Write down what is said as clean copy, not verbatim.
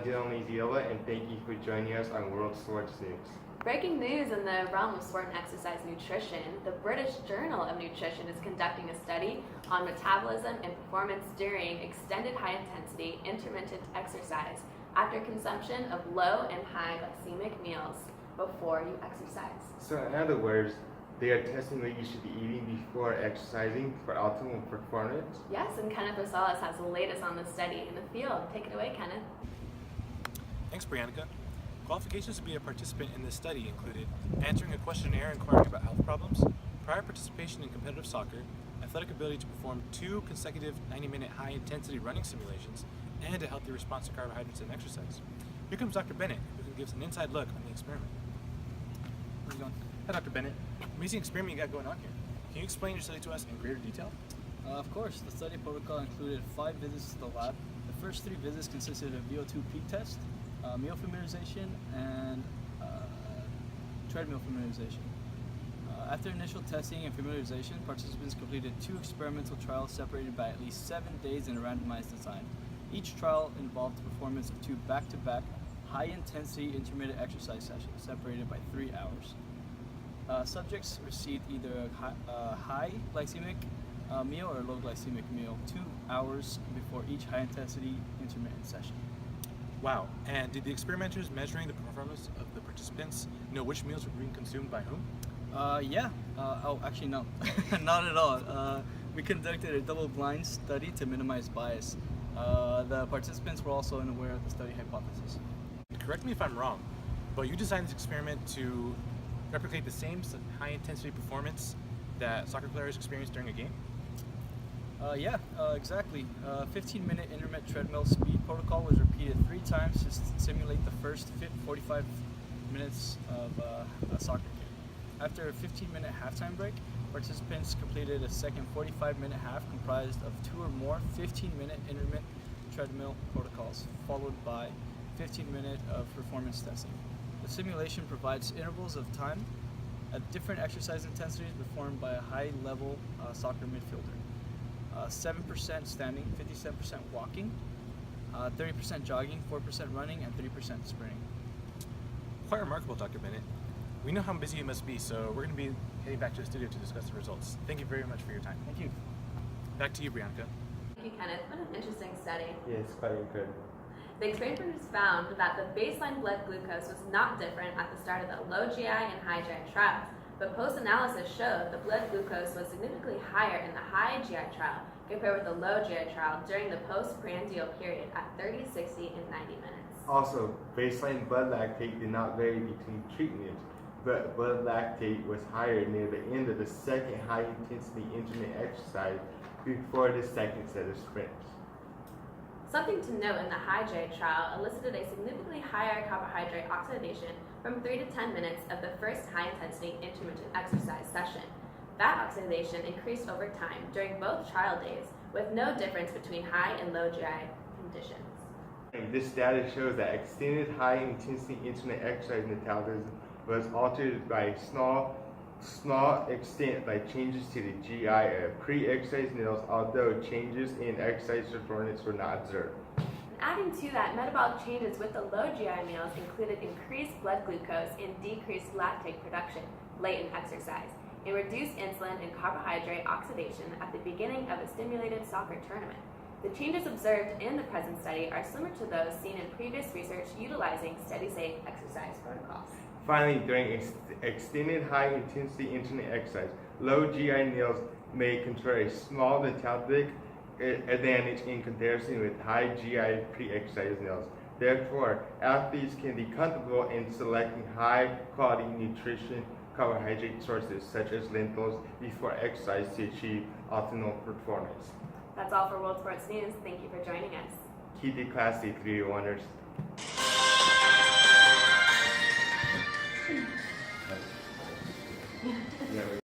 Dylan Ezeola, and thank you for joining us on World Sports News. Breaking news in the realm of sport and exercise nutrition, the British Journal of Nutrition is conducting a study on metabolism and performance during extended high-intensity intermittent exercise after consumption of low and high glycemic meals before you exercise. So in other words, they are testing what you should be eating before exercising for optimal performance. Yes, and Kenneth Rosales has the latest on this study in the field. Take it away, Kenneth. Thanks, Brianna. Qualifications to be a participant in this study included answering a questionnaire inquiring about health problems, prior participation in competitive soccer, athletic ability to perform 2 consecutive 90-minute high-intensity running simulations, and a healthy response to carbohydrates and exercise. Here comes Dr. Bennett, who can give us an inside look on the experiment. How's it going? Hi, Dr. Bennett. Amazing experiment you got going on here. Can you explain your study to us in greater detail? Of course. The study protocol included 5 visits to the lab. The first 3 visits consisted of VO2 peak test, meal familiarization, and treadmill familiarization. After initial testing and familiarization, participants completed 2 experimental trials separated by at least 7 days in a randomized design. Each trial involved the performance of 2 back-to-back high-intensity intermittent exercise sessions separated by 3 hours. Subjects received either a high glycemic meal or a low glycemic meal 2 hours before each high-intensity intermittent session. Wow, and did the experimenters measuring the performance of the participants know which meals were being consumed by whom? Yeah. Actually, no. Not at all. We conducted a double-blind study to minimize bias. The participants were also unaware of the study hypothesis. Correct me if I'm wrong, but you designed this experiment to replicate the same high-intensity performance that soccer players experience during a game? Yeah, exactly. 15-minute intermittent treadmill speed protocol was repeated 3 times to simulate the first 45 minutes of a soccer game. After a 15-minute halftime break, participants completed a second 45-minute half comprised of 2 or more 15-minute intermittent treadmill protocols, followed by 15 minutes of performance testing. The simulation provides intervals of time at different exercise intensities performed by a high-level soccer midfielder. 7% standing, 57% walking, 30% jogging, 4% running, and 3% sprinting. Quite remarkable, Dr. Bennett. We know how busy you must be, so we're going to be heading back to the studio to discuss the results. Thank you very much for your time. Thank you. Back to you, Brianna. Thank you, Kenneth. What an interesting study. Yes, quite incredible. The experimenters found that the baseline blood glucose was not different at the start of the low GI and high GI trials, but post-analysis showed the blood glucose was significantly higher in the high GI trial compared with the low GI trial during the postprandial period at 30, 60, and 90 minutes. Also, baseline blood lactate did not vary between treatments, but blood lactate was higher near the end of the second high-intensity intermittent exercise before the second set of sprints. Something to note in the high GI trial elicited a significantly higher carbohydrate oxidation from 3 to 10 minutes of the first high-intensity intermittent exercise session. That oxidation increased over time during both trial days, with no difference between high and low GI conditions. And this data shows that extended high-intensity intermittent exercise metabolism was altered by small extent by changes to the GI of pre-exercise meals, although changes in exercise performance were not observed. Adding to that, metabolic changes with the low GI meals included increased blood glucose and decreased lactate production late in exercise, and reduced insulin and carbohydrate oxidation at the beginning of a stimulated soccer tournament. The changes observed in the present study are similar to those seen in previous research utilizing steady-state exercise protocols. Finally, during extended high-intensity intermittent exercise, low GI meals may confer a small metabolic advantage in comparison with high GI pre-exercise meals. Therefore, athletes can be comfortable in selecting high-quality nutrition carbohydrate sources such as lentils before exercise to achieve optimal performance. That's all for World Sports News. Thank you for joining us. Keep it classy, 301ers.